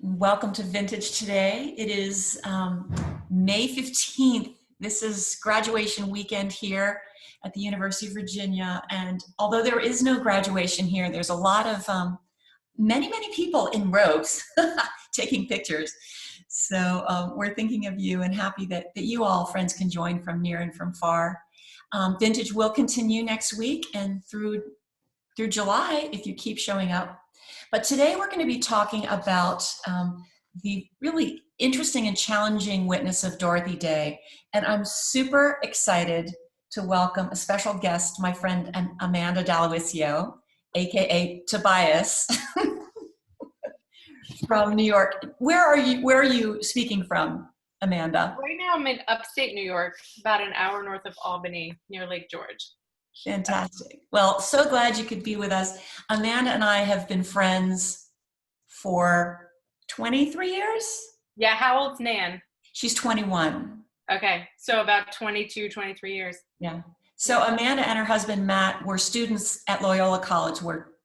Welcome to Vintage today. It is May 15th. This is graduation weekend here at the University of Virginia. And although there is no graduation here, there's a lot of many people in robes taking pictures. So we're thinking of you and happy that you all, friends, can join from near and from far. Vintage will continue next week and through July if you keep showing up. But today we're going to be talking about the really interesting and challenging witness of Dorothy Day. And I'm super excited to welcome a special guest, my friend Amanda Dall'Oisio, aka Tobias, from New York. Where are you speaking from, Amanda? Right now I'm in upstate New York, about an hour north of Albany, near Lake George. Fantastic. Well, so glad you could be with us. Amanda and I have been friends for 23 years. Yeah, how old's Nan? She's 21. Okay, so about 22, 23 years. Yeah. So Amanda and her husband, Matt, were students at Loyola College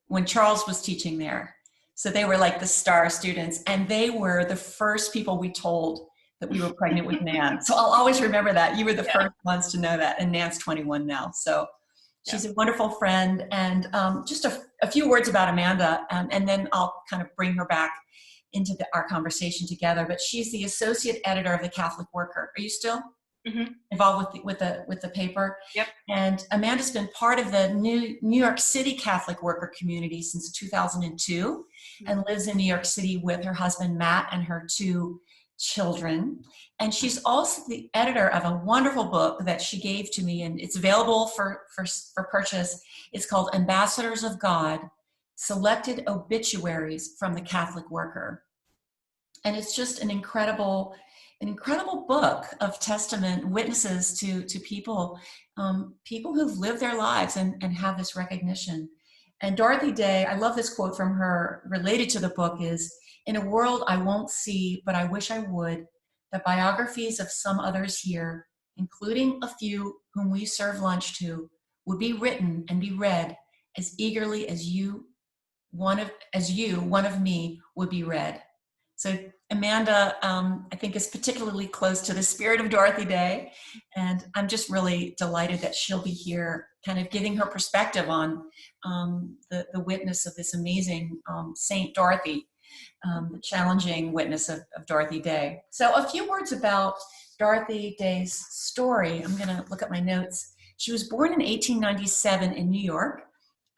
when Charles was teaching there. So they were like the star students, and they were the first people we told that we were pregnant with Nan. So I'll always remember that. You were the first ones to know that, and Nan's 21 now. So she's a wonderful friend. And just a few words about Amanda, and then I'll kind of bring her back into our conversation together. But she's the associate editor of the Catholic Worker. Are you still involved with the paper? Yep. And Amanda's been part of the New York City Catholic Worker community since 2002, and lives in New York City with her husband Matt and her two children. And she's also the editor of a wonderful book that she gave to me, and it's available for purchase. It's called Ambassadors of God: Selected Obituaries from the Catholic Worker. And it's just an incredible book of testament witnesses to people, people who've lived their lives and have this recognition. And Dorothy Day, I love this quote from her related to the book, is, "In a world I won't see, but I wish I would, the biographies of some others here, including a few whom we serve lunch to, would be written and be read as eagerly as one of me would be read." So Amanda, I think, is particularly close to the spirit of Dorothy Day, and I'm just really delighted that she'll be here kind of giving her perspective on the witness of this amazing Saint Dorothy, the challenging witness of Dorothy Day. So a few words about Dorothy Day's story. I'm going to look at my notes. She was born in 1897 in New York,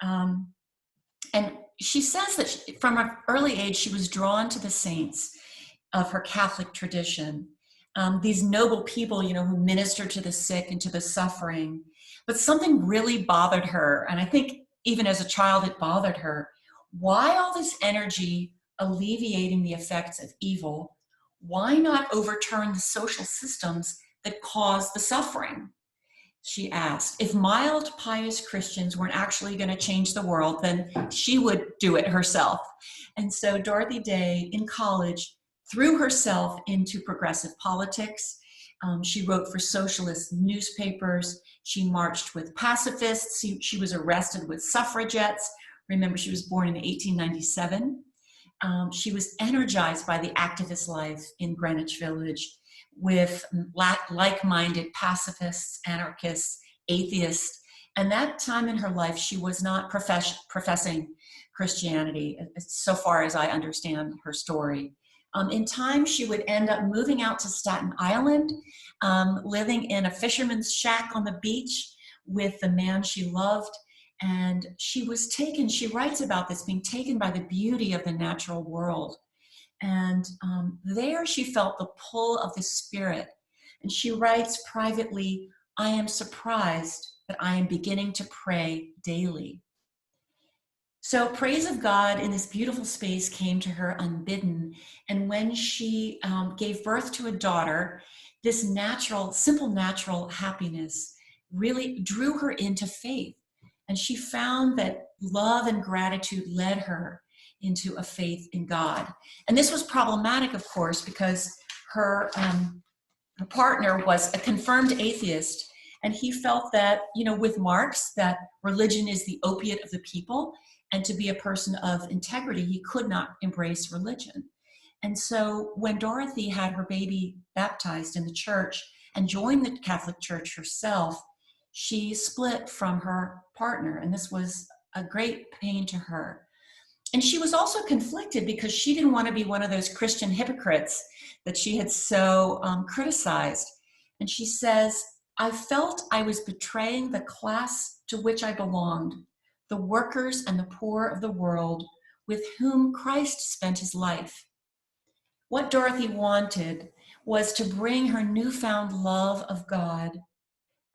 and she says that from an early age she was drawn to the saints of her Catholic tradition, these noble people, who ministered to the sick and to the suffering. But something really bothered her, and I think even as a child it bothered her. Why all this energy alleviating the effects of evil? Why not overturn the social systems that cause the suffering? She asked. If mild, pious Christians weren't actually going to change the world, then she would do it herself. And so Dorothy Day, in college, threw herself into progressive politics. She wrote for socialist newspapers. She marched with pacifists. She was arrested with suffragettes. Remember, she was born in 1897. She was energized by the activist life in Greenwich Village with like-minded pacifists, anarchists, atheists. And that time in her life, she was not professing Christianity, so far as I understand her story. In time, she would end up moving out to Staten Island, living in a fisherman's shack on the beach with the man she loved. And she was taken, she writes about this, being taken by the beauty of the natural world. And there she felt the pull of the Spirit. And she writes privately, "I am surprised that I am beginning to pray daily." So praise of God in this beautiful space came to her unbidden. And when she gave birth to a daughter, this simple natural happiness really drew her into faith. And she found that love and gratitude led her into a faith in God. And this was problematic, of course, because her partner was a confirmed atheist. And he felt that, with Marx, that religion is the opiate of the people. And to be a person of integrity, he could not embrace religion. And so when Dorothy had her baby baptized in the church and joined the Catholic Church herself, she split from her partner, and this was a great pain to her. And she was also conflicted because she didn't want to be one of those Christian hypocrites that she had so criticized. And she says, I felt I was betraying the class to which I belonged, the workers and the poor of the world with whom Christ spent his life. What Dorothy wanted was to bring her newfound love of God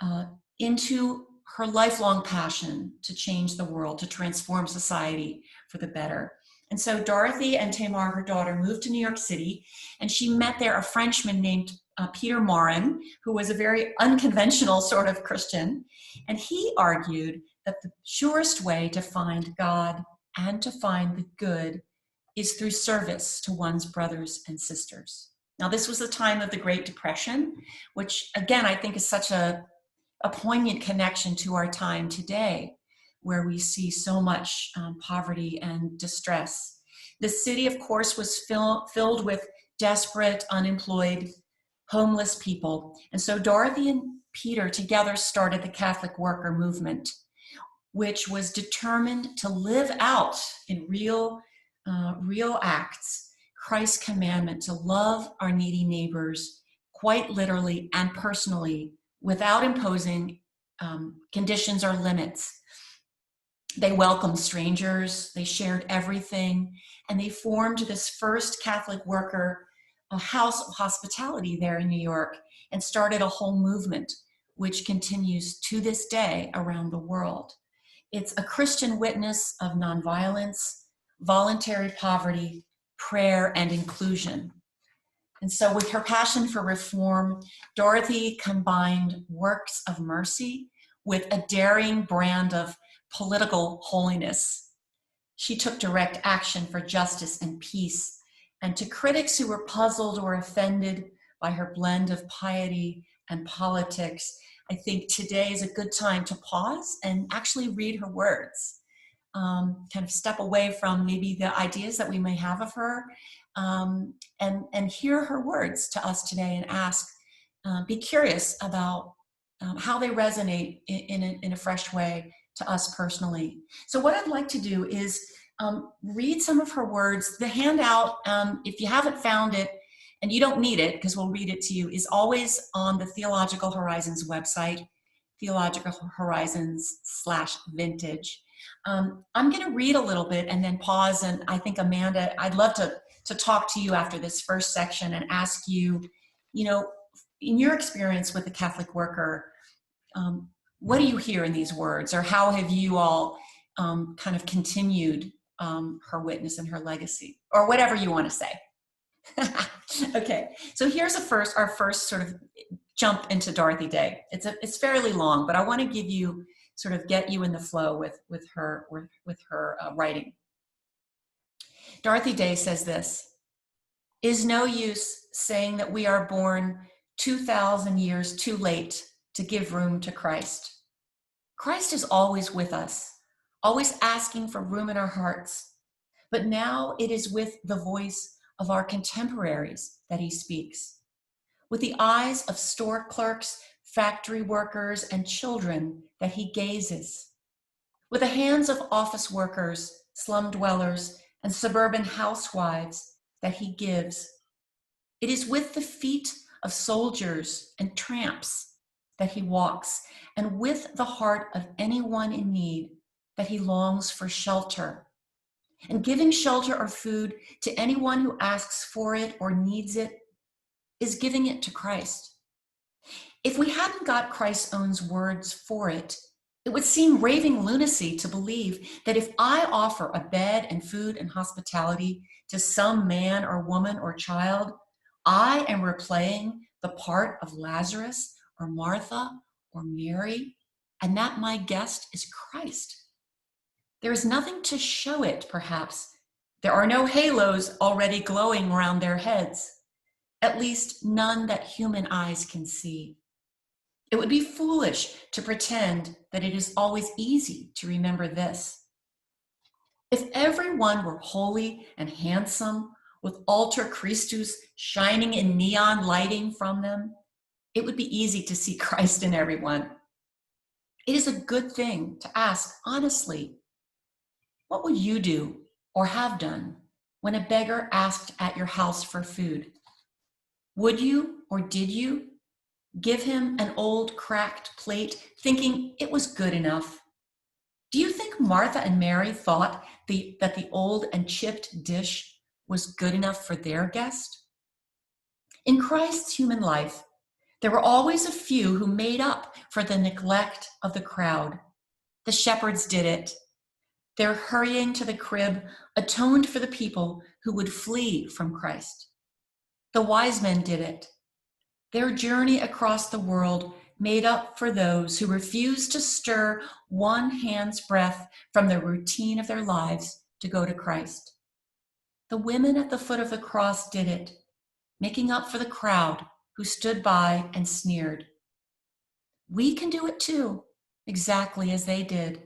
uh, into her lifelong passion to change the world, to transform society for the better. And so Dorothy and Tamar, her daughter, moved to New York City, and she met there a Frenchman named Peter Morin, who was a very unconventional sort of Christian. And he argued that the surest way to find God and to find the good is through service to one's brothers and sisters. Now, this was the time of the Great Depression, which again, I think is such a poignant connection to our time today, where we see so much poverty and distress. The city, of course, was filled with desperate, unemployed, homeless people. And so Dorothy and Peter together started the Catholic Worker Movement, which was determined to live out in real acts Christ's commandment to love our needy neighbors quite literally and personally without imposing conditions or limits. They welcomed strangers, they shared everything, and they formed this first Catholic worker house of hospitality there in New York and started a whole movement which continues to this day around the world. It's a Christian witness of nonviolence, voluntary poverty, prayer, and inclusion. And so with her passion for reform, Dorothy combined works of mercy with a daring brand of political holiness. She took direct action for justice and peace. And to critics who were puzzled or offended by her blend of piety and politics, I think today is a good time to pause and actually read her words. Kind of step away from maybe the ideas that we may have of her, and hear her words to us today and ask, be curious about how they resonate in a fresh way to us personally. So what I'd like to do is read some of her words. The handout, if you haven't found it, and you don't need it because we'll read it to you, is always on the Theological Horizons website, Theological Horizons/vintage. I'm going to read a little bit and then pause. And I think, Amanda, I'd love to talk to you after this first section and ask you, in your experience with the Catholic worker, what do you hear in these words, or how have you all kind of continued her witness and her legacy, or whatever you want to say? Okay, so here's our first sort of jump into Dorothy Day. It's fairly long, but I want to get you in the flow with her writing. Dorothy Day says this: "Is no use saying that we are born 2,000 years too late to give room to Christ. Christ is always with us, always asking for room in our hearts. But now it is with the voice of our contemporaries that he speaks, with the eyes of store clerks, factory workers, and children that he gazes, with the hands of office workers, slum dwellers, and suburban housewives that he gives. It is with the feet of soldiers and tramps that he walks, and with the heart of anyone in need that he longs for shelter. And giving shelter or food to anyone who asks for it or needs it is giving it to Christ. If we hadn't got Christ's own words for it, it would seem raving lunacy to believe that if I offer a bed and food and hospitality to some man or woman or child, I am replaying the part of Lazarus or Martha or Mary, and that my guest is Christ. There is nothing to show it, perhaps. There are no halos already glowing around their heads, at least none that human eyes can see. It would be foolish to pretend that it is always easy to remember this. If everyone were holy and handsome, with altar Christus shining in neon lighting from them, it would be easy to see Christ in everyone. It is a good thing to ask honestly, what would you do or have done when a beggar asked at your house for food? Would you or did you give him an old cracked plate thinking it was good enough? Do you think Martha and Mary thought that the old and chipped dish was good enough for their guest? In Christ's human life, there were always a few who made up for the neglect of the crowd. The shepherds did it. Their hurrying to the crib atoned for the people who would flee from Christ. The wise men did it. Their journey across the world made up for those who refused to stir one hand's breadth from the routine of their lives to go to Christ. The women at the foot of the cross did it, making up for the crowd who stood by and sneered. We can do it too, exactly as they did.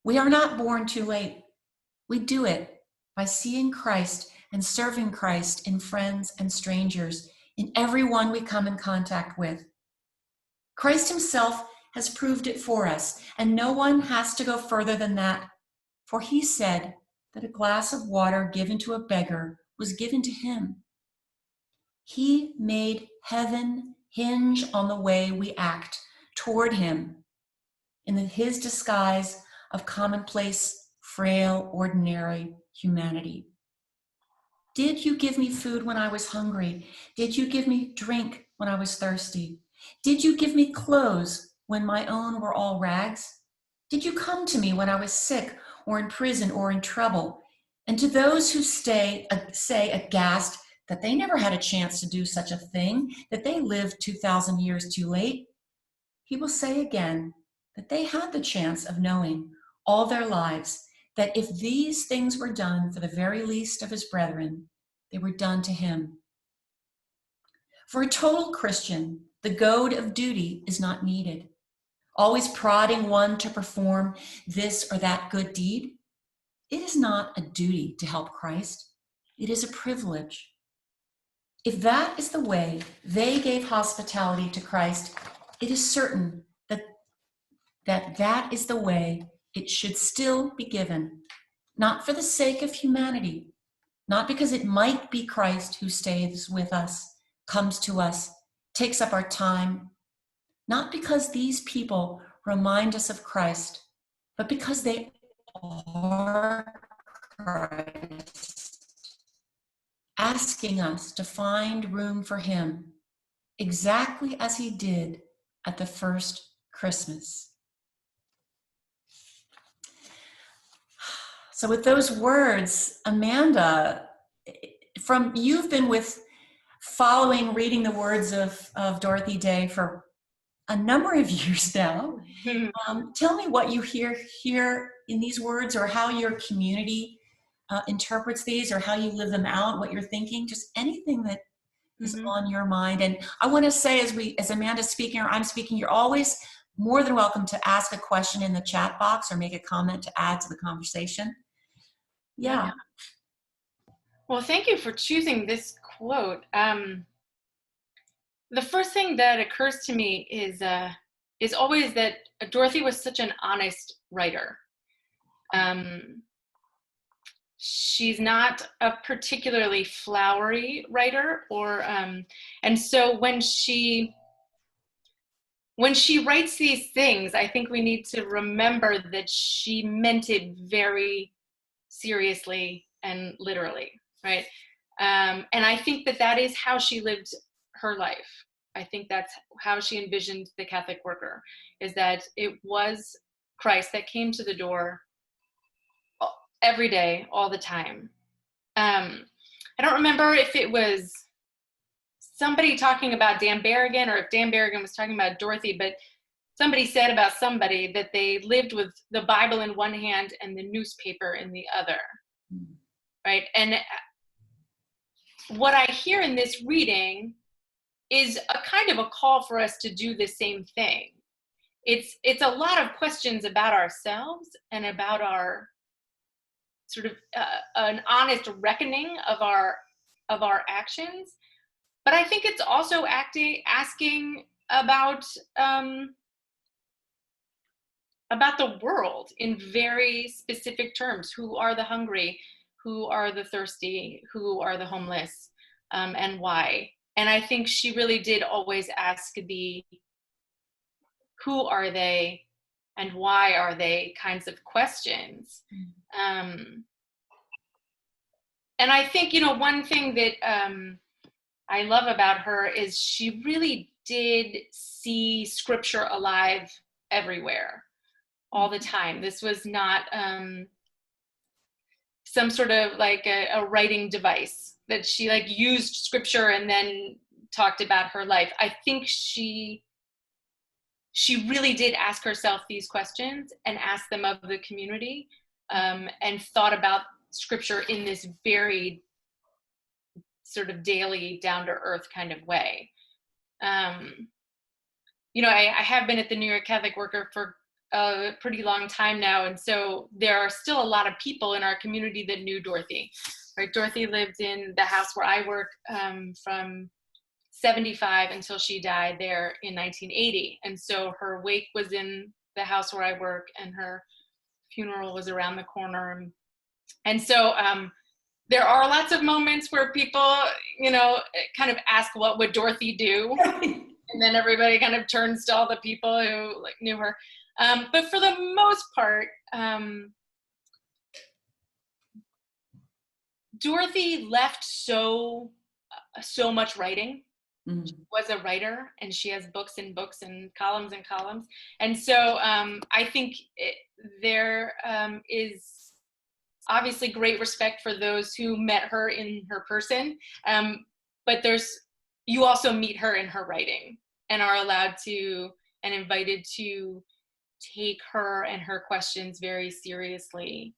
We are not born too late. We do it by seeing Christ and serving Christ in friends and strangers, in everyone we come in contact with. Christ himself has proved it for us, and no one has to go further than that, for he said that a glass of water given to a beggar was given to him. He made heaven hinge on the way we act toward him in his disguise of commonplace, frail, ordinary humanity. Did you give me food when I was hungry? Did you give me drink when I was thirsty? Did you give me clothes when my own were all rags? Did you come to me when I was sick or in prison or in trouble? And to those who say aghast that they never had a chance to do such a thing, that they lived 2,000 years too late, he will say again that they had the chance of knowing all their lives that if these things were done for the very least of his brethren, they were done to him. For a total Christian, the goad of duty is not needed. Always prodding one to perform this or that good deed, it is not a duty to help Christ. It is a privilege. If that is the way they gave hospitality to Christ, it is certain that is the way it should still be given, not for the sake of humanity, not because it might be Christ who stays with us, comes to us, takes up our time, not because these people remind us of Christ, but because they are Christ, asking us to find room for him, exactly as he did at the first Christmas. So with those words, Amanda, you've been reading the words of Dorothy Day for a number of years now. Tell me what you hear here in these words, or how your community interprets these, or how you live them out, what you're thinking, just anything that is on your mind. And I want to say, as Amanda's speaking or I'm speaking, you're always more than welcome to ask a question in the chat box or make a comment to add to the conversation. Yeah. Well, thank you for choosing this quote. The first thing that occurs to me is always that Dorothy was such an honest writer. She's not a particularly flowery writer, and so when she writes these things, I think we need to remember that she meant it very seriously and literally, right? And I think that is how she lived her life. I think that's how she envisioned the Catholic worker, is that it was Christ that came to the door every day, all the time. I don't remember if it was somebody talking about Dan Berrigan or if Dan Berrigan was talking about Dorothy, but somebody said about somebody that they lived with the Bible in one hand and the newspaper in the other, right? And what I hear in this reading is a kind of a call for us to do the same thing. It's a lot of questions about ourselves and about our sort of an honest reckoning of our of our actions. But I think it's also asking about the world in very specific terms. Who are the hungry? Who are the thirsty? Who are the homeless? And why? And I think she really did always ask the who are they and why are they kinds of questions. And I think, one thing that I love about her is she really did see scripture alive everywhere, all the time. This was not some sort of like a writing device that she like used scripture and then talked about her life. I think she really did ask herself these questions and asked them of the community, and thought about scripture in this very sort of daily, down to earth kind of way. I have been at the New York Catholic Worker for a pretty long time now, and so there are still a lot of people in our community that knew Dorothy. Right? Dorothy lived in the house where I work from 75 until she died there in 1980, and so her wake was in the house where I work, and her funeral was around the corner. And so there are lots of moments where people, kind of ask, what would Dorothy do? And then everybody kind of turns to all the people who like knew her. But for the most part, Dorothy left so much writing. She was a writer, and she has books and books and columns and columns. And so I think there is obviously great respect for those who met her in her person. But you also meet her in her writing and are allowed to and invited to take her and her questions very seriously.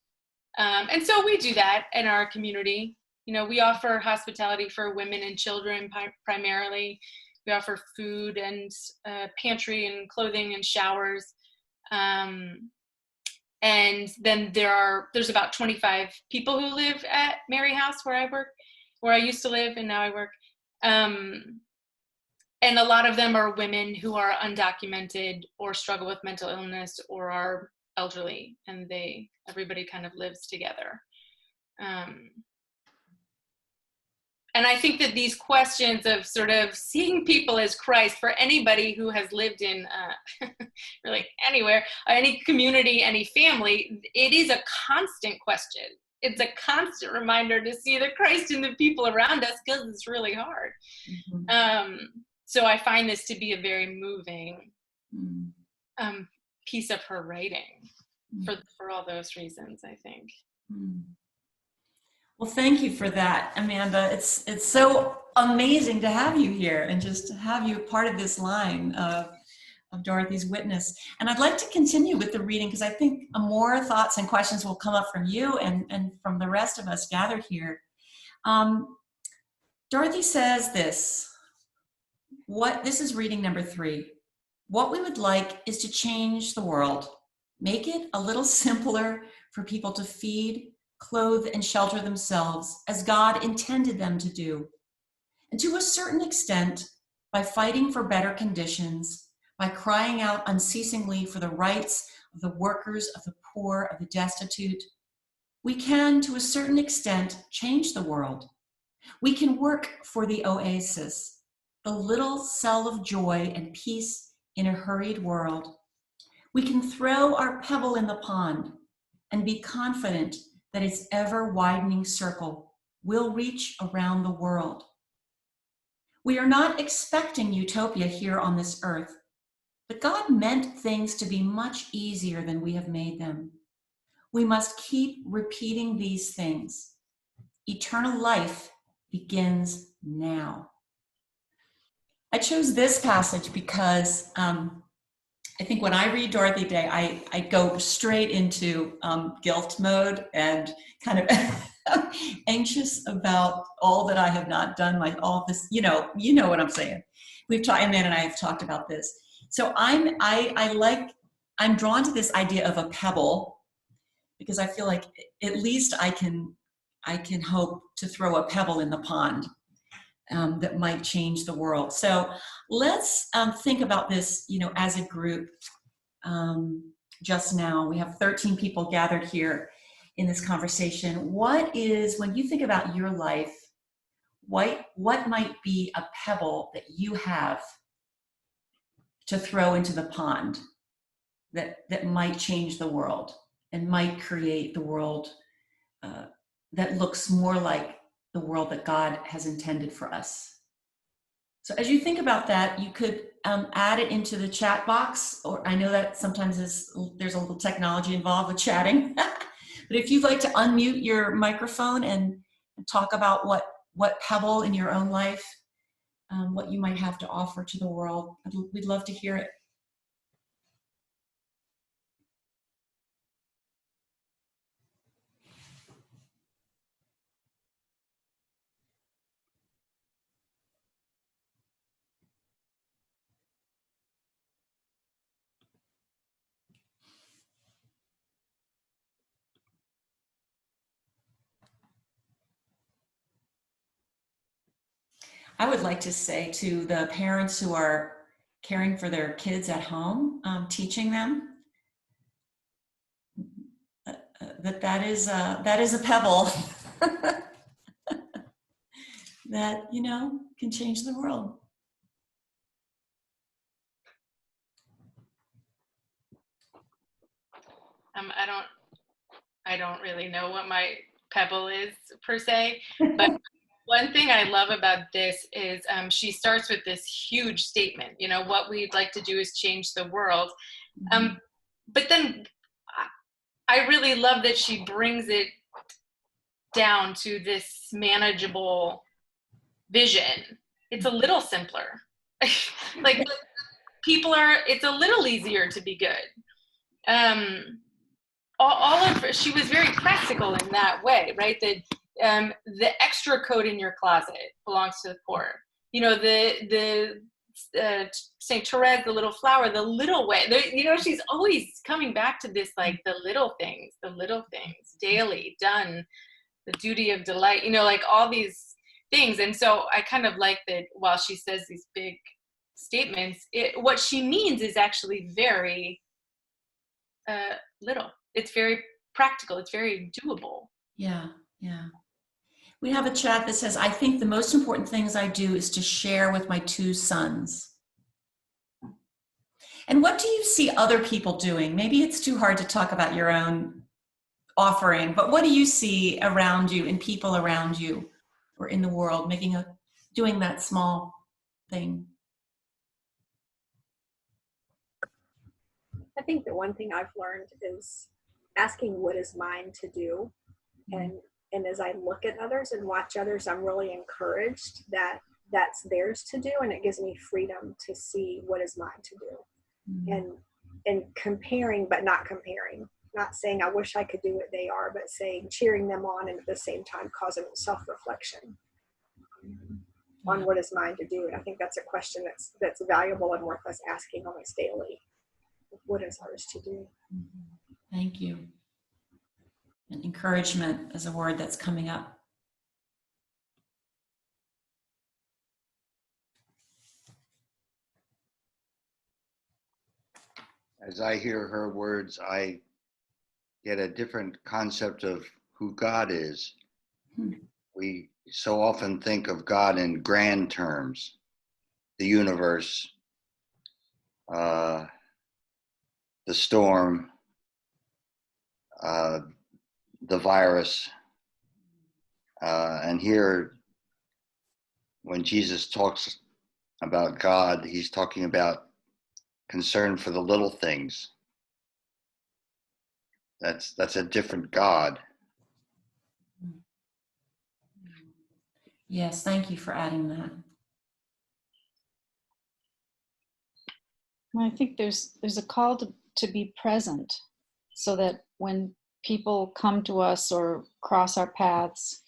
And so we do that in our community. We offer hospitality for women and children primarily. We offer food and pantry and clothing and showers. And then there's about 25 people who live at Mary House where I work, where I used to live and now I work. And a lot of them are women who are undocumented or struggle with mental illness or are elderly, and everybody kind of lives together. And I think that these questions of sort of seeing people as Christ, for anybody who has lived in really anywhere, any community, any family, it is a constant question. It's a constant reminder to see the Christ in the people around us, because it's really hard. So I find this to be a very moving piece of her writing for all those reasons, I think. Well, thank you for that, Amanda. It's so amazing to have you here and just to have you part of this line of Dorothy's witness. And I'd like to continue with the reading, because I think more thoughts and questions will come up from you and from the rest of us gathered here. Dorothy says this. This is reading number 3. What we would like is to change the world, make it a little simpler for people to feed, clothe, and shelter themselves as God intended them to do. And to a certain extent, by fighting for better conditions, by crying out unceasingly for the rights of the workers, of the poor, of the destitute, we can, to a certain extent, change the world. We can work for the oasis, the little cell of joy and peace in a hurried world. We can throw our pebble in the pond and be confident that its ever-widening circle will reach around the world. We are not expecting utopia here on this earth, but God meant things to be much easier than we have made them. We must keep repeating these things. Eternal life begins now. I chose this passage because I think when I read Dorothy Day, I go straight into guilt mode and kind of anxious about all that I have not done, like all this, you know what I'm saying. Amanda and I have talked about this. So I'm drawn to this idea of a pebble, because I feel like at least I can I can hope to throw a pebble in the pond that might change the world. So let's think about this, as a group. Just now, we have 13 people gathered here in this conversation. What is, when you think about your life, what might be a pebble that you have to throw into the pond that might change the world and might create the world that looks more like the world that God has intended for us? So as you think about that, you could add it into the chat box, or I know that sometimes there's a little technology involved with chatting, but if you'd like to unmute your microphone and talk about what pebble in your own life, what you might have to offer to the world, we'd love to hear it. I would like to say to the parents who are caring for their kids at home, teaching them, that is a pebble that can change the world. I don't really know what my pebble is per se, but one thing I love about this is she starts with this huge statement, what we'd like to do is change the world. But then I really love that she brings it down to this manageable vision. It's a little simpler. Like it's a little easier to be good. She was very practical in that way, right? The extra coat in your closet belongs to the poor. The Saint Therese, the little flower, the little way. She's always coming back to this, like the little things, daily done, the duty of delight. Like all these things. And so I kind of like that while she says these big statements, what she means is actually very little. It's very practical. It's very doable. Yeah. We have a chat that says, I think the most important things I do is to share with my 2 sons. And what do you see other people doing? Maybe it's too hard to talk about your own offering, but what do you see around you and people around you or in the world doing that small thing? I think the one thing I've learned is asking what is mine to do. And as I look at others and watch others, I'm really encouraged that that's theirs to do, and it gives me freedom to see what is mine to do. And comparing, but not comparing. Not saying I wish I could do what they are, but saying cheering them on, and at the same time causing self-reflection on what is mine to do. And I think that's a question that's valuable and worth us asking almost daily. What is ours to do? Thank you. And encouragement is a word that's coming up. As I hear her words, I get a different concept of who God is. We so often think of God in grand terms, the universe, the storm, the virus. And here, when Jesus talks about God, he's talking about concern for the little things. That's a different God. Yes, thank you for adding that. I think there's a call to be present, so that when people come to us or cross our paths,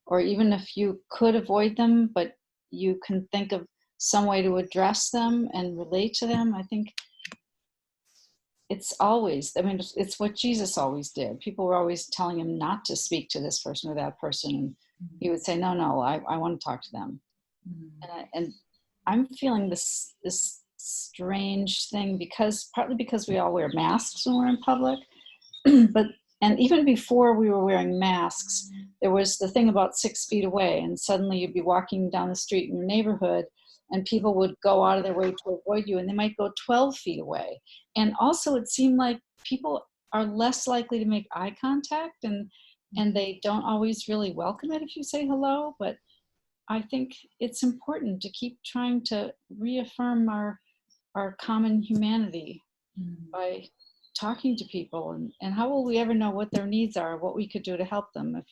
or even if you could avoid them, but you can think of some way to address them and relate to them, I think it's always, I mean, it's what Jesus always did. People were always telling him not to speak to this person or that person. And he would say, no, I want to talk to them. And I'm feeling this strange thing partly because we all wear masks when we're in public, and even before we were wearing masks, there was the thing about 6 feet away, and suddenly you'd be walking down the street in your neighborhood and people would go out of their way to avoid you, and they might go 12 feet away. And also it seemed like people are less likely to make eye contact, and they don't always really welcome it if you say hello. But I think it's important to keep trying to reaffirm our common humanity by talking to people. And how will we ever know what their needs are, what we could do to help them if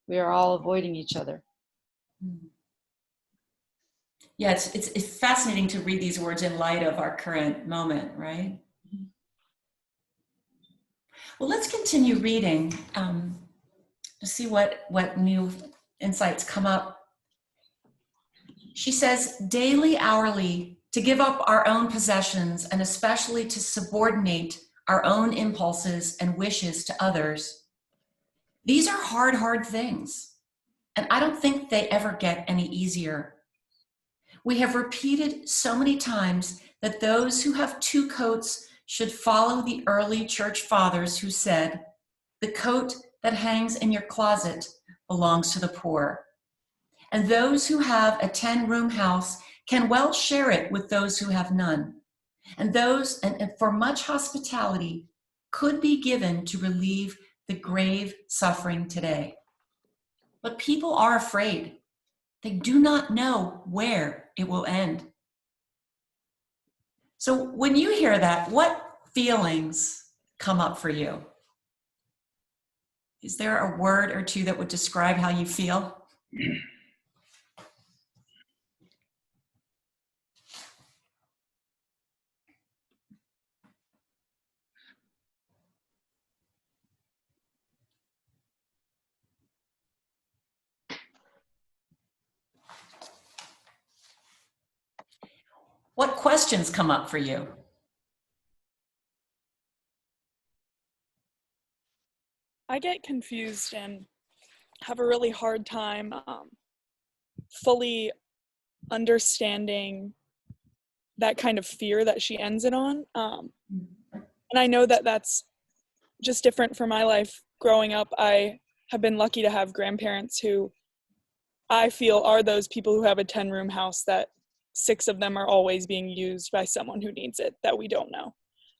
we are all avoiding each other? Yeah, it's fascinating to read these words in light of our current moment, right? Well, let's continue reading to see what new insights come up. She says, daily, hourly, to give up our own possessions and especially to subordinate our own impulses and wishes to others. These are hard things, and I don't think they ever get any easier. We have repeated so many times that those who have 2 coats should follow the early church fathers who said, the coat that hangs in your closet belongs to the poor. And those who have a 10-room house can well share it with those who have none. And for much hospitality could be given to relieve the grave suffering today. But people are afraid. They do not know where it will end. So when you hear that, what feelings come up for you? Is there a word or two that would describe how you feel? What questions come up for you? I get confused and have a really hard time fully understanding that kind of fear that she ends it on. And I know that that's just different for my life. Growing up, I have been lucky to have grandparents who I feel are those people who have a 10-room house that 6 of them are always being used by someone who needs it that we don't know.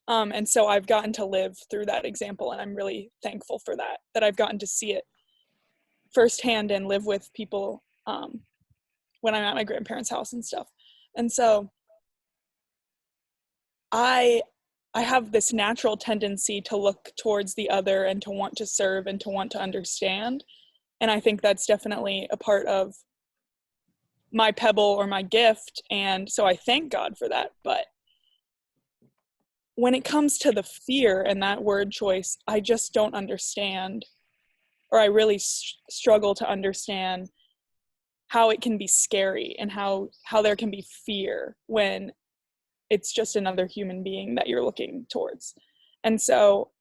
And so I've gotten to live through that example, and I'm really thankful for that I've gotten to see it firsthand and live with people when I'm at my grandparents' house and stuff. And so I have this natural tendency to look towards the other and to want to serve and to want to understand. And I think that's definitely a part of my pebble or my gift. And so I thank God for that. But when it comes to the fear and that word choice, I just don't understand, or I really struggle to understand how it can be scary and how there can be fear when it's just another human being that you're looking towards. And so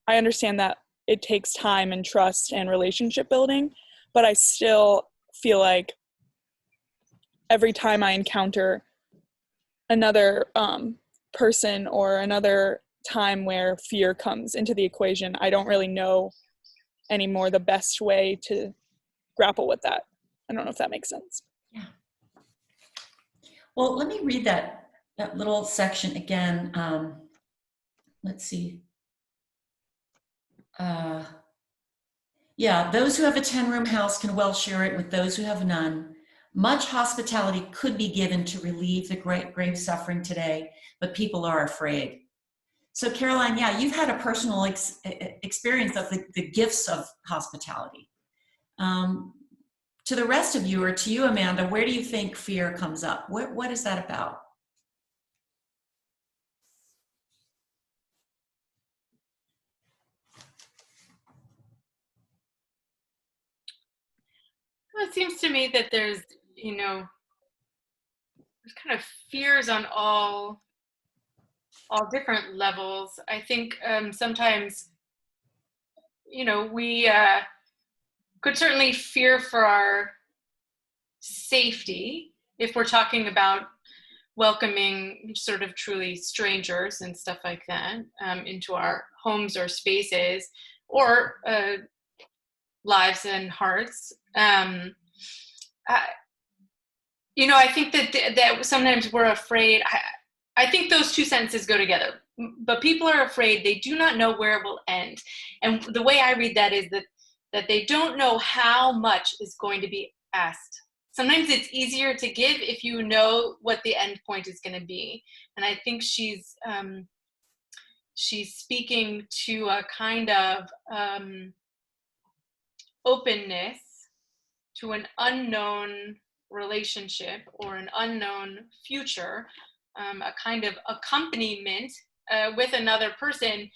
I understand that it takes time and trust and relationship building, but I still feel like every time I encounter another person or another time where fear comes into the equation, I don't really know anymore the best way to grapple with that. I don't know if that makes sense. Yeah. Well, let me read that little section again. Let's see. Yeah, those who have a 10-room house can well share it with those who have none. Much hospitality could be given to relieve the grave suffering today, but people are afraid. So Caroline, yeah, you've had a personal experience of the gifts of hospitality. To the rest of you, or to you, Amanda, where do you think fear comes up? What is that about? Well, it seems to me that there's kind of fears on all all different levels. I think sometimes, we could certainly fear for our safety if we're talking about welcoming sort of truly strangers and stuff like that into our homes or spaces or lives and hearts. I think that sometimes we're afraid. I think those two sentences go together. But people are afraid. They do not know where it will end. And the way I read that is that they don't know how much is going to be asked. Sometimes it's easier to give if you know what the end point is going to be. And I think she's speaking to a kind of openness to an unknown relationship or an unknown future, a kind of accompaniment with another person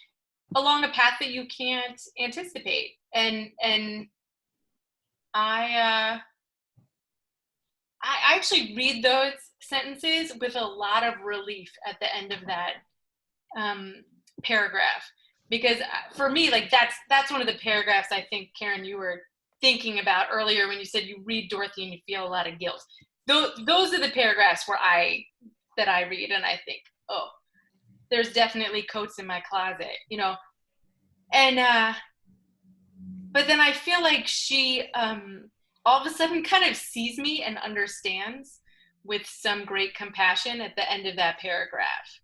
along a path that you can't anticipate. And I actually read those sentences with a lot of relief at the end of that paragraph, because for me, like that's one of the paragraphs I think, Karen, you were thinking about earlier when you said you read Dorothy and you feel a lot of guilt. Those are the paragraphs that I read and I think, oh, there's definitely coats in my closet, and but then I feel like she all of a sudden kind of sees me and understands with some great compassion at the end of that paragraph.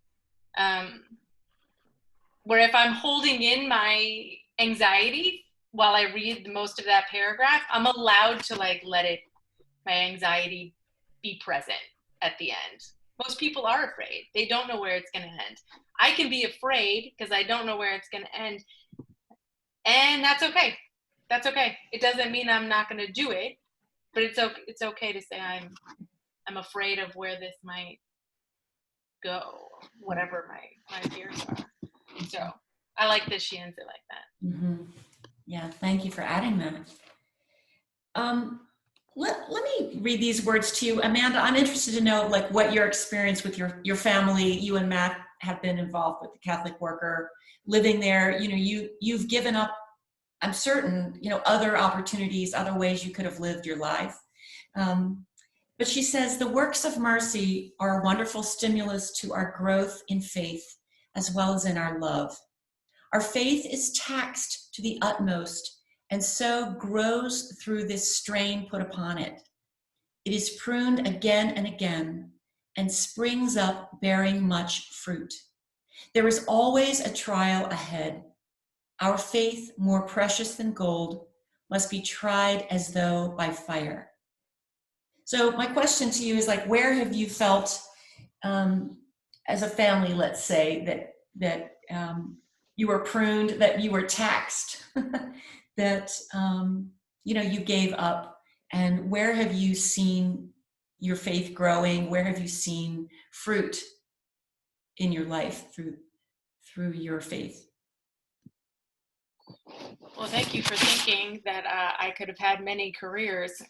Where if I'm holding in my anxiety while I read most of that paragraph, I'm allowed to let my anxiety be present at the end. Most people are afraid. They don't know where it's going to end. I can be afraid because I don't know where it's going to end. And that's okay. That's okay. It doesn't mean I'm not going to do it, but it's okay to say I'm afraid of where this might go, whatever my fears are. So I like that she ends it like that. Mm-hmm. Yeah, thank you for adding that. Let me read these words to you. Amanda, I'm interested to know what your experience with your family, you and Matt have been involved with the Catholic Worker, living there. You've given up, I'm certain, other opportunities, other ways you could have lived your life. But she says, the works of mercy are a wonderful stimulus to our growth in faith, as well as in our love. Our faith is taxed to the utmost, and so grows through this strain put upon it. It is pruned again and again, and springs up bearing much fruit. There is always a trial ahead. Our faith, more precious than gold, must be tried as though by fire. So my question to you is, where have you felt, as a family, let's say, that you were pruned, that you were taxed, that you gave up, and where have you seen your faith growing? Where have you seen fruit in your life through your faith? Well, thank you for thinking that I could have had many careers.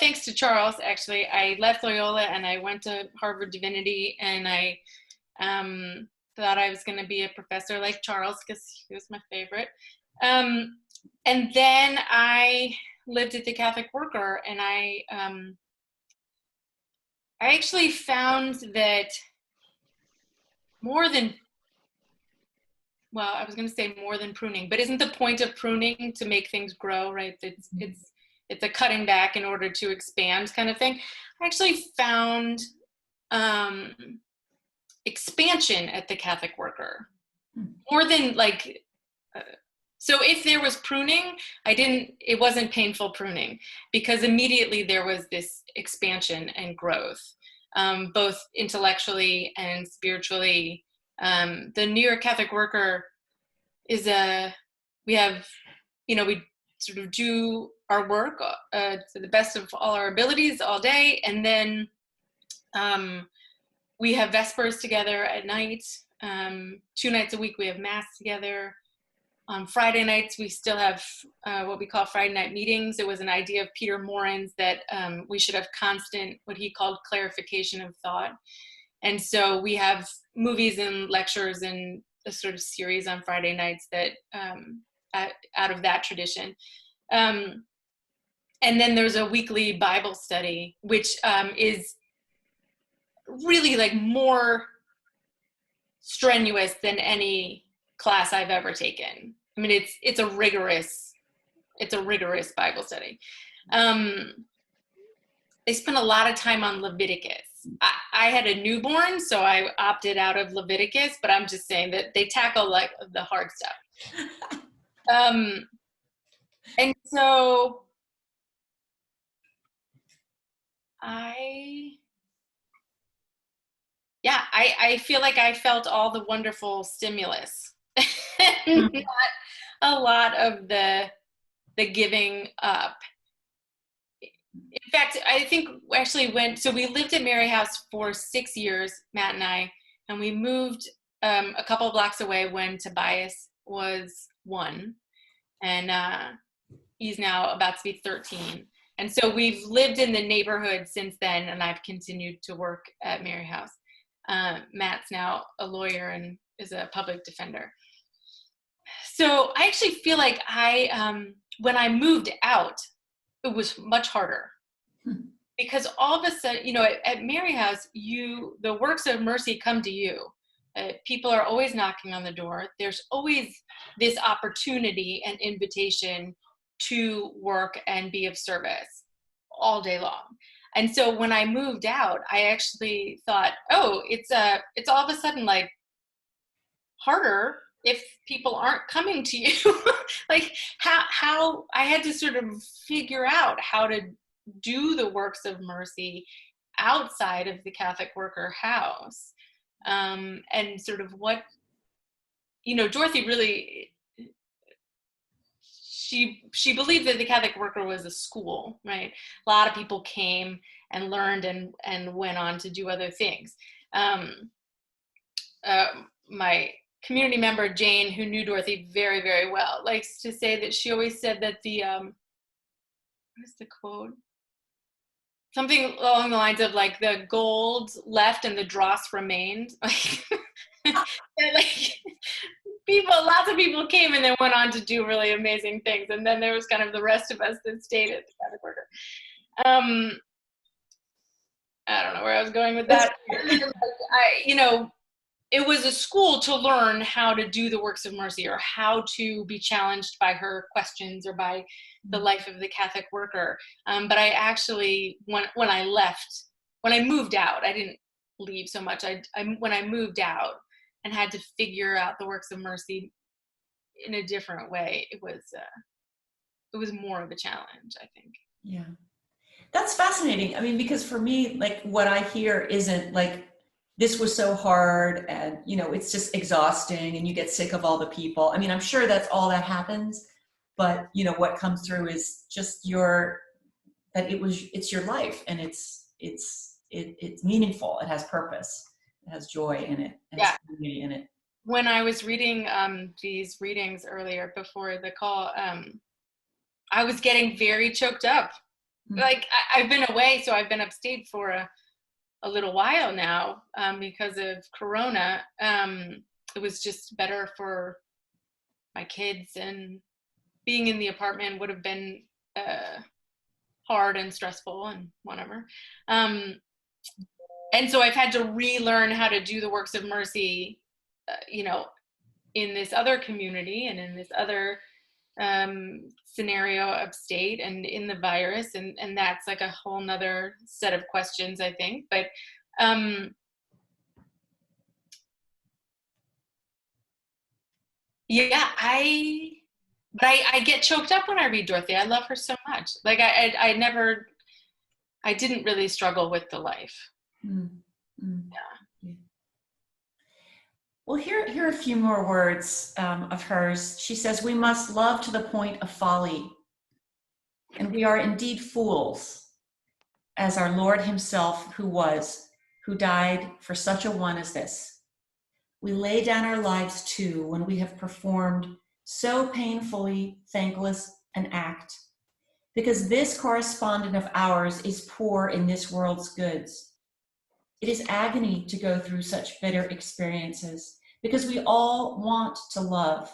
Thanks to Charles, actually, I left Loyola and I went to Harvard Divinity, and I thought I was going to be a professor like Charles because he was my favorite. And then I lived at the Catholic Worker, and I actually found that I was going to say more than pruning, but isn't the point of pruning to make things grow, right? It's a cutting back in order to expand kind of thing. I actually found expansion at the Catholic Worker more than so if there was pruning, it wasn't painful pruning, because immediately there was this expansion and growth, both intellectually and spiritually. The New York Catholic Worker is we sort of do our work to the best of all our abilities all day, and then we have Vespers together at night. 2 nights a week we have Mass together. On Friday nights, we still have what we call Friday night meetings. It was an idea of Peter Morin's that we should have constant, what he called clarification of thought. And so we have movies and lectures and a sort of series on Friday nights that out of that tradition. And then there's a weekly Bible study, which is really like more strenuous than any class I've ever taken. I mean, it's a rigorous Bible study. They spent a lot of time on Leviticus. I had a newborn, so I opted out of Leviticus, but I'm just saying that they tackle like the hard stuff. And so I feel like I felt all the wonderful stimulus, not a lot of the giving up. In fact, I think we actually so we lived at Mary House for 6 years, Matt and I, and we moved a couple of blocks away when Tobias was 1, and he's now about to be 13. And so we've lived in the neighborhood since then, and I've continued to work at Mary House. Matt's now a lawyer and is a public defender. So I actually feel like when I moved out, it was much harder. Because all of a sudden, you know, at Mary House, the works of mercy come to you. People are always knocking on the door. There's always this opportunity and invitation to work and be of service all day long. And so when I moved out, I actually thought, oh, it's all of a sudden like harder if people aren't coming to you. Like how I had to sort of figure out how to do the works of mercy outside of the Catholic worker house. And sort of what, you know, Dorothy really, she believed that the Catholic worker was a school, right? A lot of people came and learned and went on to do other things. My community member, Jane, who knew Dorothy very, very well, likes to say that she always said that what is the quote? Something along the lines of like the gold left and the dross remained. Like lots of people came and then went on to do really amazing things. And then there was kind of the rest of us that stayed at the Catholic worker. I don't know where I was going with that. It was a school to learn how to do the works of mercy or how to be challenged by her questions or by the life of the Catholic worker. But I actually, when I moved out, I didn't leave so much. When I moved out and had to figure out the works of mercy in a different way, it was more of a challenge, I think. Yeah. That's fascinating. I mean, because for me, like what I hear isn't like, this was so hard and, you know, it's just exhausting and you get sick of all the people. I mean, I'm sure that's all that happens, but you know, what comes through is just it's your life and it's meaningful. It has purpose. It has joy in it. It has community in it. When I was reading these readings earlier before the call, I was getting very choked up. Mm-hmm. Like I've been away, so I've been upstate for a little while now because of Corona. It was just better for my kids, and being in the apartment would have been hard and stressful and whatever. And so I've had to relearn how to do the works of mercy, in this other community and in this other scenario upstate and in the virus, and that's like a whole nother set of questions, I think. But I get choked up when I read Dorothy. I love her so much. Like I didn't really struggle with the life. Yeah. Well, here are a few more words of hers. She says, "We must love to the point of folly, and we are indeed fools, as our Lord himself who died for such a one as this. We lay down our lives too when we have performed so painfully thankless an act, because this correspondent of ours is poor in this world's goods. It is agony to go through such bitter experiences, because we all want to love.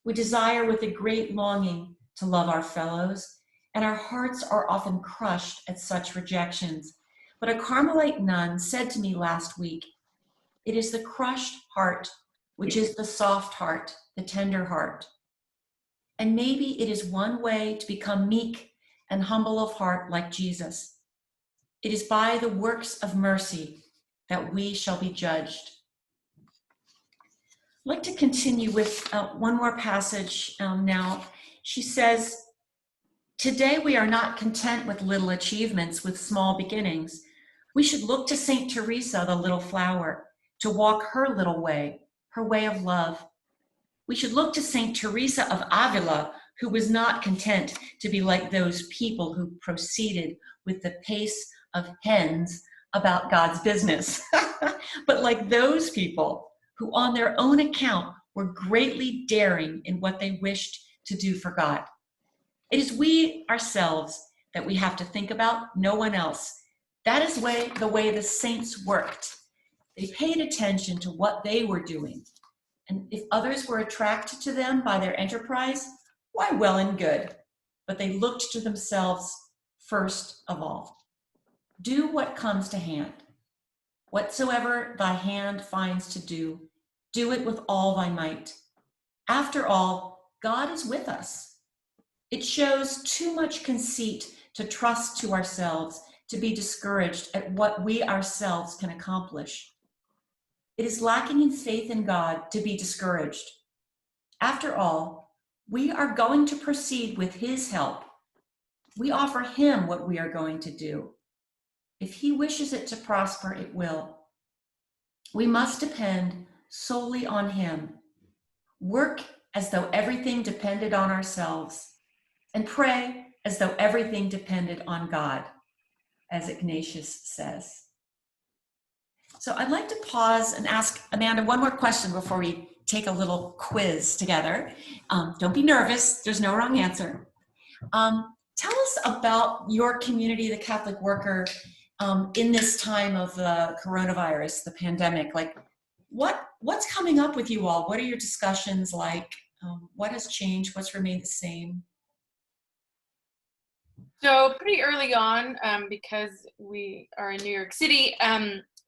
We desire with a great longing to love our fellows, and our hearts are often crushed at such rejections. But a Carmelite nun said to me last week, "It is the crushed heart, which is the soft heart, the tender heart." And maybe it is one way to become meek and humble of heart like Jesus. It is by the works of mercy that we shall be judged. I'd like to continue with one more passage now. She says, "Today we are not content with little achievements, with small beginnings. We should look to Saint Teresa, the little flower, to walk her little way, her way of love. We should look to Saint Teresa of Avila, who was not content to be like those people who proceeded with the pace of hens about God's business, but like those people who on their own account were greatly daring in what they wished to do for God. It is we ourselves that we have to think about, no one else. That is the way the saints worked. They paid attention to what they were doing. And if others were attracted to them by their enterprise, why, well and good. But they looked to themselves first of all. Do what comes to hand. Whatsoever thy hand finds to do, do it with all thy might. After all, God is with us. It shows too much conceit to trust to ourselves, to be discouraged at what we ourselves can accomplish. It is lacking in faith in God to be discouraged. After all, we are going to proceed with his help. We offer him what we are going to do. If he wishes it to prosper, it will. We must depend solely on him. Work as though everything depended on ourselves, and pray as though everything depended on God, as Ignatius says. So I'd like to pause and ask Amanda one more question before we take a little quiz together. Don't be nervous, there's no wrong answer. Tell us about your community, the Catholic Worker, in this time of the coronavirus, the pandemic. Like, what's coming up with you all? What are your discussions like? What has changed? What's remained the same? So pretty early on, because we are in New York City,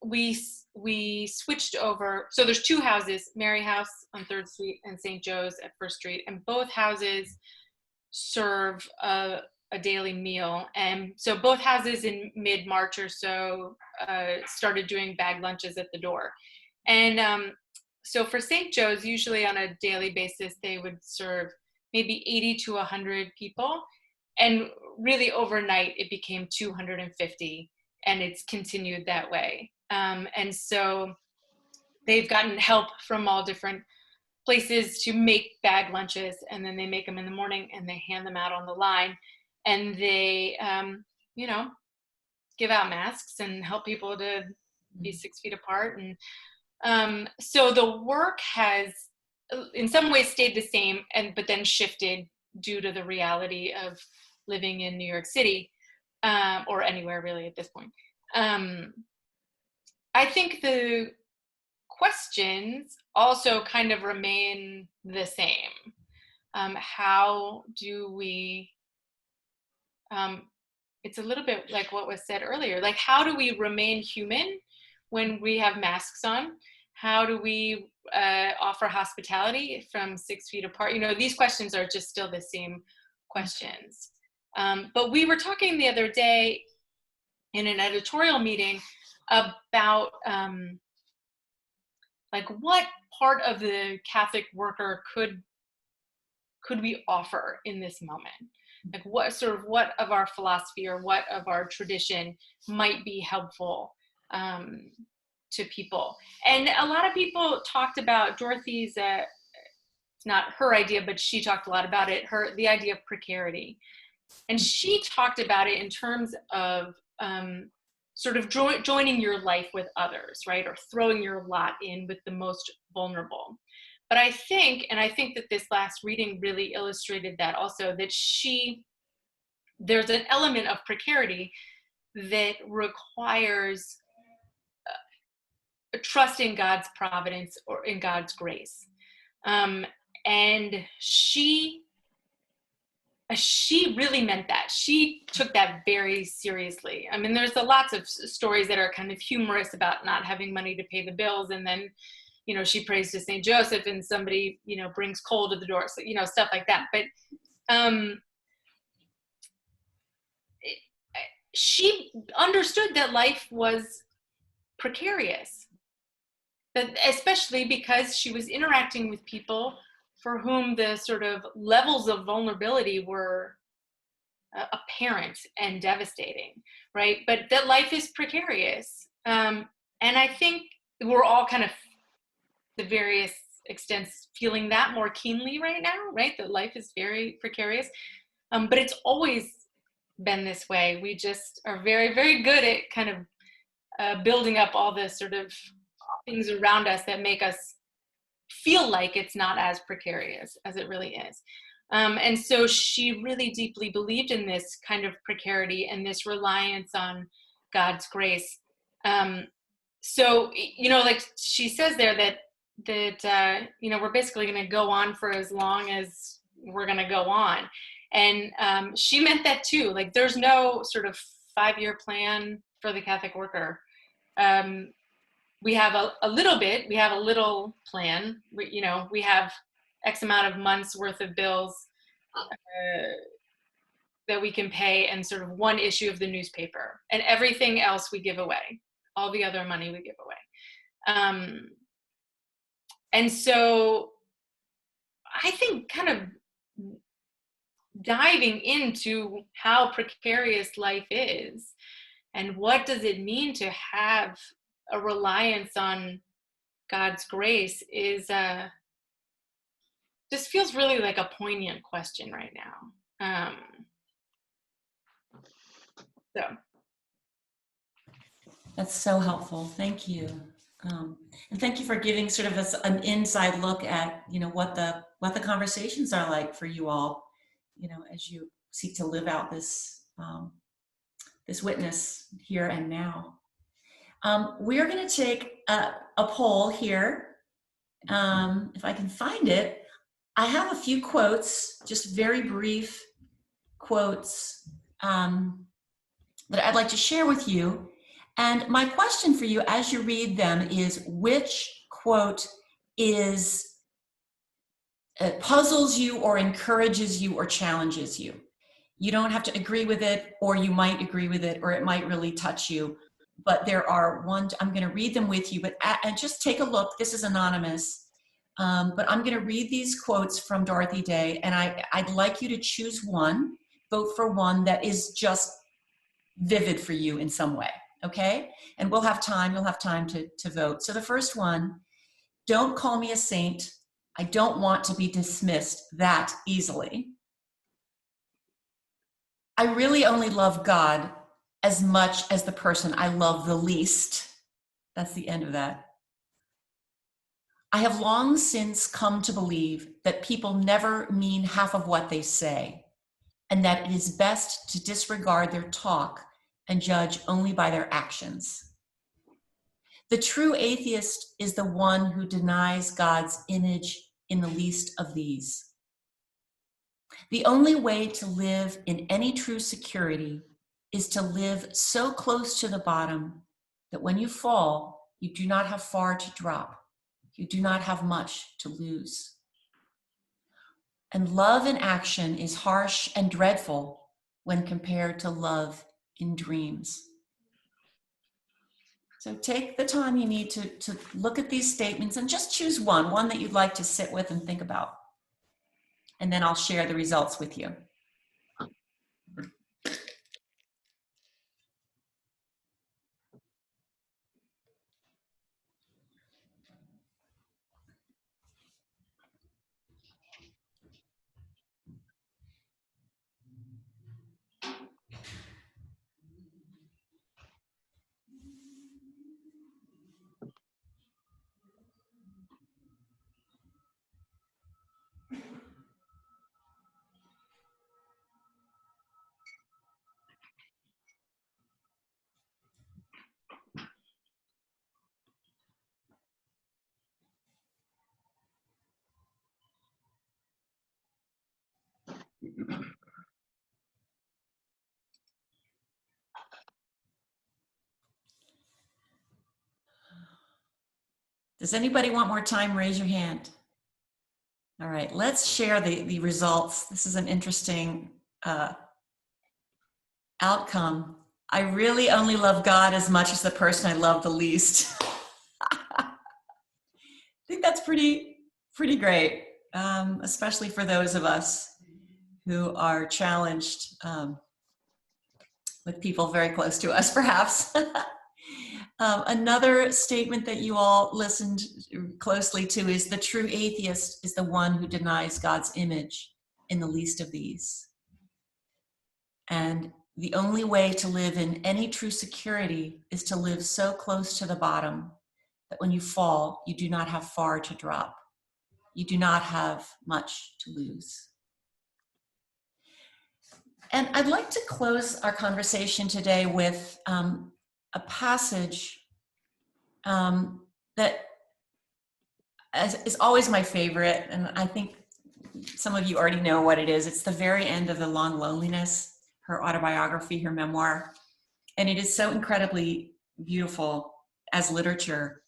we switched over. So there's two houses, Mary House on 3rd Street and St. Joe's at 1st Street, and both houses serve a daily meal. And so both houses in mid-March or so started doing bag lunches at the door. And so for St. Joe's, usually on a daily basis, they would serve maybe 80 to 100 people. And really overnight, it became 250, and it's continued that way. And so they've gotten help from all different places to make bag lunches, and then they make them in the morning and they hand them out on the line, and they, give out masks and help people to be 6 feet apart. And so the work has, in some ways, stayed the same, but then shifted due to the reality of living in New York City, or anywhere really at this point. I think the questions also kind of remain the same. How do we, it's a little bit like what was said earlier, like how do we remain human when we have masks on? How do we offer hospitality from 6 feet apart? These questions are just still the same questions. But we were talking the other day in an editorial meeting about like what part of the Catholic worker could we offer in this moment? Like what of our philosophy or what of our tradition might be helpful to people? And a lot of people talked about Dorothy's, it's not her idea, but she talked a lot about it, the idea of precarity. And she talked about it in terms of sort of joining your life with others, right? Or throwing your lot in with the most vulnerable. But I think that this last reading really illustrated that also, that there's an element of precarity that requires trust in God's providence or in God's grace. And she really meant that. She took that very seriously. I mean, there's lots of stories that are kind of humorous about not having money to pay the bills, and then, she prays to Saint Joseph and somebody, brings coal to the door, so, stuff like that. But she understood that life was precarious, but especially because she was interacting with people for whom the sort of levels of vulnerability were apparent and devastating, right? But that life is precarious. And I think we're all kind of, to various extents, feeling that more keenly right now, right? That life is very precarious. But it's always been this way. We just are very, very good at kind of building up all the sort of things around us that make us feel like it's not as precarious as it really is. And so she really deeply believed in this kind of precarity and this reliance on God's grace. So, like she says there that we're basically going to go on for as long as we're going to go on. And she meant that too. Like, there's no sort of 5-year plan for the Catholic worker. We have a little bit. We have a little plan. We have X amount of months worth of bills that we can pay, and sort of one issue of the newspaper, and everything else we give away. All the other money we give away. And so I think kind of diving into how precarious life is and what does it mean to have a reliance on God's grace is just feels really like a poignant question right now. So That's so helpful. Thank you. And thank you for giving sort of us an inside look at, what the conversations are like for you all, as you seek to live out this witness here and now. We are going to take a poll here. If I can find it, I have a few quotes, just very brief quotes that I'd like to share with you. And my question for you as you read them is, which quote puzzles you or encourages you or challenges you? You don't have to agree with it, or you might agree with it, or it might really touch you. But there are I'm going to read them with you, and just take a look. This is anonymous. But I'm going to read these quotes from Dorothy Day, and I'd like you to choose one, vote for one that is just vivid for you in some way, okay? And you'll have time to vote. So the first one, don't call me a saint. I don't want to be dismissed that easily. I really only love God as much as the person I love the least. That's the end of that. I have long since come to believe that people never mean half of what they say, and that it is best to disregard their talk and judge only by their actions. The true atheist is the one who denies God's image in the least of these. The only way to live in any true security is to live so close to the bottom that when you fall, you do not have far to drop. You do not have much to lose. And love in action is harsh and dreadful when compared to love in dreams. So take the time you need to look at these statements and just choose one that you'd like to sit with and think about. And then I'll share the results with you. Does anybody want more time? Raise your hand. All right, let's share the results. This is an interesting outcome. I really only love God as much as the person I love the least. I think that's pretty great, especially for those of us who are challenged with people very close to us, perhaps. Another statement that you all listened closely to is the true atheist is the one who denies God's image in the least of these. And the only way to live in any true security is to live so close to the bottom that when you fall, you do not have far to drop. You do not have much to lose. And I'd like to close our conversation today with a passage that is always my favorite, and I think some of you already know what it is. It's the very end of The Long Loneliness, her autobiography, her memoir, and it is so incredibly beautiful as literature.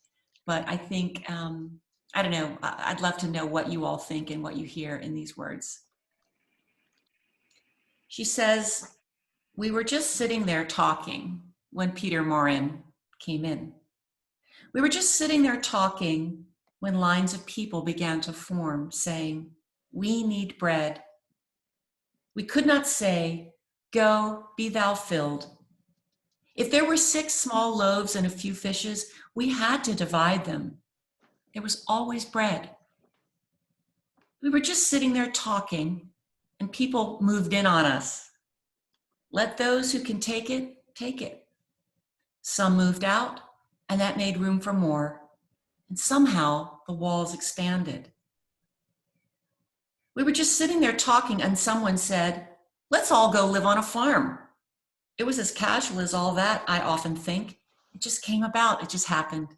But I think, I don't know, I'd love to know what you all think and what you hear in these words. She says, "We were just sitting there talking when Peter Morin came in. We were just sitting there talking when lines of people began to form, saying, 'We need bread.' We could not say, 'Go, be thou filled.' If there were 6 small loaves and a few fishes, we had to divide them. There was always bread. We were just sitting there talking, and people moved in on us. Let those who can take it, take it. Some moved out, and that made room for more. And somehow the walls expanded. We were just sitting there talking, and someone said, 'Let's all go live on a farm.' It was as casual as all that, I often think. It just came about, it just happened.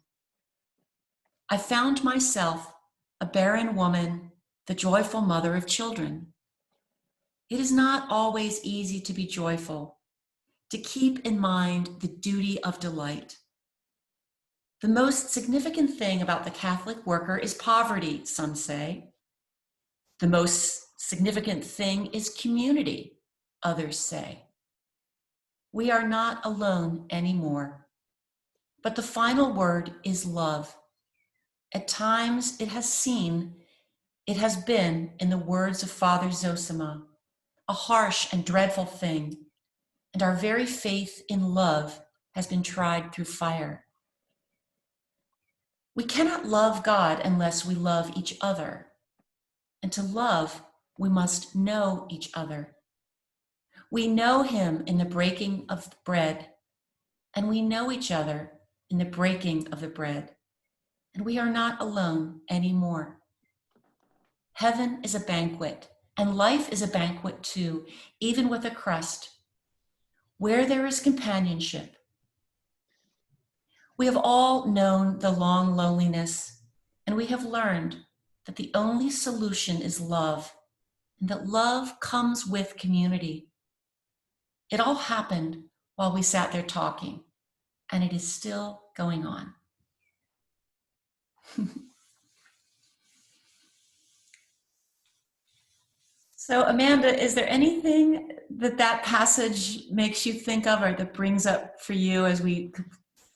I found myself a barren woman, the joyful mother of children. It is not always easy to be joyful, to keep in mind the duty of delight. The most significant thing about the Catholic worker is poverty, some say. The most significant thing is community, others say. We are not alone anymore, but the final word is love. At times it has been, in the words of Father Zosima, a harsh and dreadful thing, and our very faith in love has been tried through fire. We cannot love God unless we love each other, and to love, we must know each other. We know him in the breaking of the bread, and we know each other in the breaking of the bread, and we are not alone anymore. Heaven is a banquet, and life is a banquet too, even with a crust, where there is companionship. We have all known the long loneliness, and we have learned that the only solution is love, and that love comes with community. It all happened while we sat there talking, and it is still going on." So Amanda, is there anything that passage makes you think of or that brings up for you as we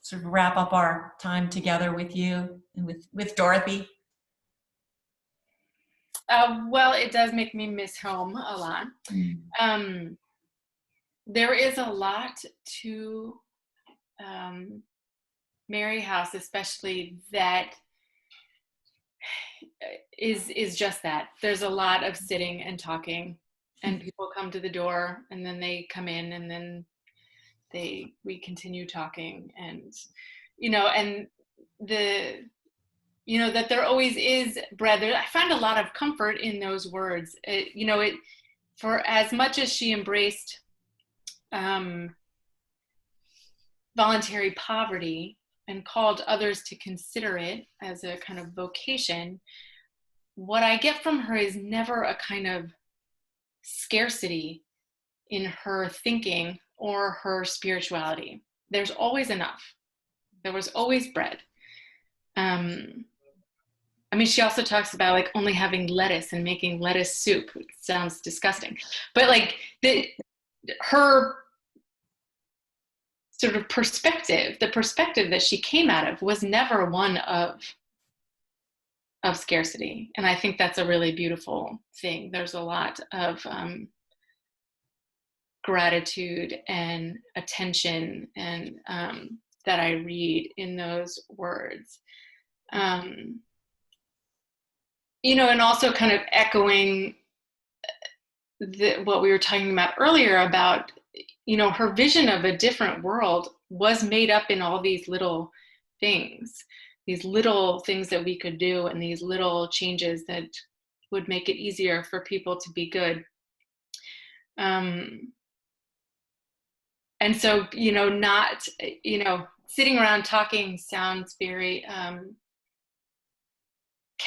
sort of wrap up our time together with you and with Dorothy? Well, it does make me miss home a lot. There is a lot to Mary House, especially, that is just that. There's a lot of sitting and talking, and people come to the door, and then they come in, and then we continue talking, and and that there always is bread. I find a lot of comfort in those words. For as much as she embraced voluntary poverty and called others to consider it as a kind of vocation, what I get from her is never a kind of scarcity in her thinking or her spirituality. There's always enough. There was always bread. I mean, she also talks about like only having lettuce and making lettuce soup. It sounds disgusting, but like her sort of perspective, the perspective that she came out of was never one of scarcity. And I think that's a really beautiful thing. There's a lot of gratitude and attention and that I read in those words. You know, and also kind of echoing what we were talking about earlier about, you know, her vision of a different world was made up in all these little things that we could do, and these little changes that would make it easier for people to be good. And so, you know, not, you know, sitting around talking sounds very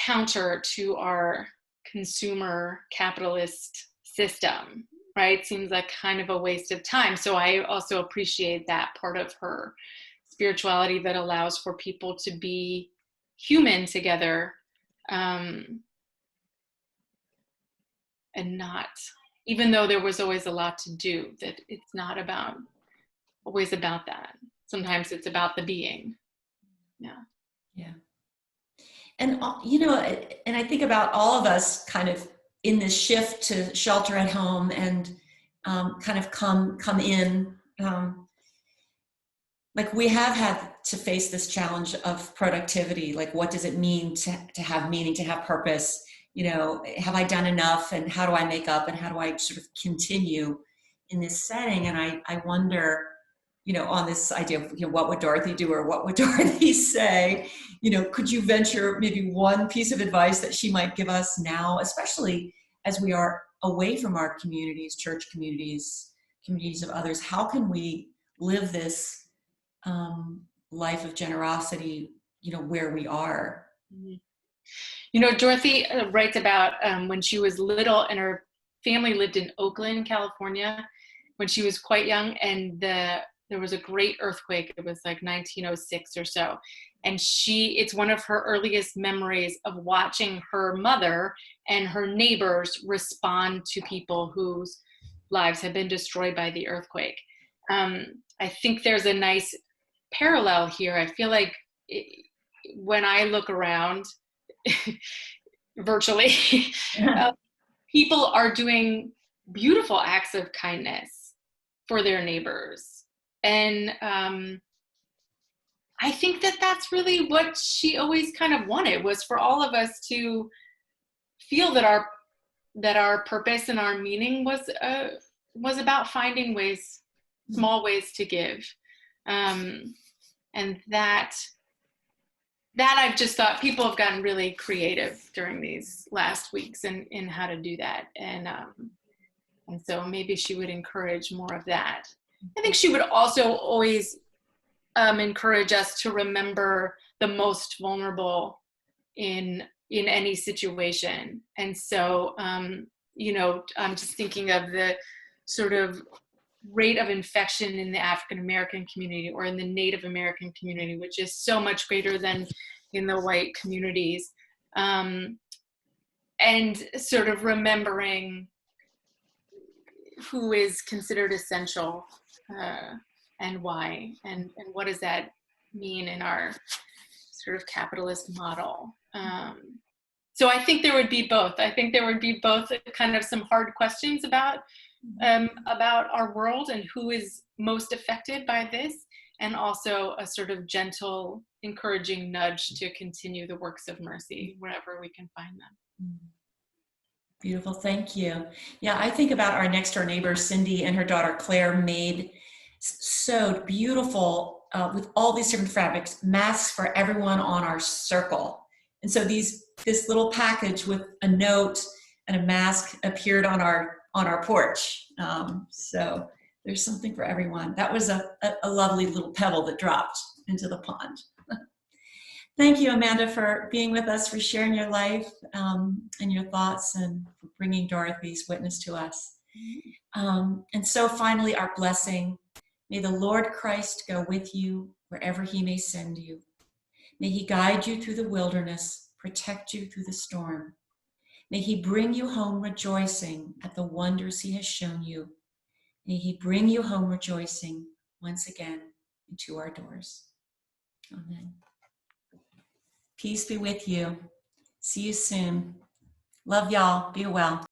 counter to our consumer capitalist system, right? Seems like kind of a waste of time. So I also appreciate that part of her spirituality that allows for people to be human together, and not, even though there was always a lot to do, that it's not always about that. Sometimes it's about the being. Yeah. Yeah. And, you know, and I think about all of us kind of in this shift to shelter at home and kind of come in, like we have had to face this challenge of productivity. Like, what does it mean to have meaning, to have purpose? You know, have I done enough, and how do I make up, and how do I sort of continue in this setting? And I wonder, you know, on this idea of, you know, what would Dorothy do, or what would Dorothy say? You know, could you venture maybe one piece of advice that she might give us now, especially as we are away from our communities, church communities, communities of others? How can we live this life of generosity, you know, where we are? You know, Dorothy writes about when she was little and her family lived in Oakland, California, when she was quite young, and there was a great earthquake. It was like 1906 or so. And it's one of her earliest memories of watching her mother and her neighbors respond to people whose lives had been destroyed by the earthquake. I think there's a nice parallel here. I feel like when I look around virtually, people are doing beautiful acts of kindness for their neighbors. And I think that that's really what she always kind of wanted, was for all of us to feel that our purpose and our meaning was about finding ways, small ways to give. And that I've just thought people have gotten really creative during these last weeks in how to do that. And so maybe she would encourage more of that. I think she would also always encourage us to remember the most vulnerable in any situation. And so, you know, I'm just thinking of the sort of rate of infection in the African American community or in the Native American community, which is so much greater than in the white communities. And sort of remembering who is considered essential, and why, and what does that mean in our sort of capitalist model. So I think there would be both. I think there would be both kind of some hard questions about our world and who is most affected by this, and also a sort of gentle, encouraging nudge to continue the works of mercy wherever we can find them. Beautiful, thank you. Yeah, I think about our next door neighbor, Cindy, and her daughter, Claire, sewed beautiful, with all these different fabrics, masks for everyone on our circle. And so this little package with a note and a mask appeared on our porch. So there's something for everyone. That was a lovely little pebble that dropped into the pond. Thank you, Amanda, for being with us, for sharing your life and your thoughts, and for bringing Dorothy's witness to us. And so finally, our blessing. May the Lord Christ go with you wherever he may send you. May he guide you through the wilderness, protect you through the storm. May he bring you home rejoicing at the wonders he has shown you. May he bring you home rejoicing once again into our doors. Amen. Peace be with you. See you soon. Love y'all. Be well.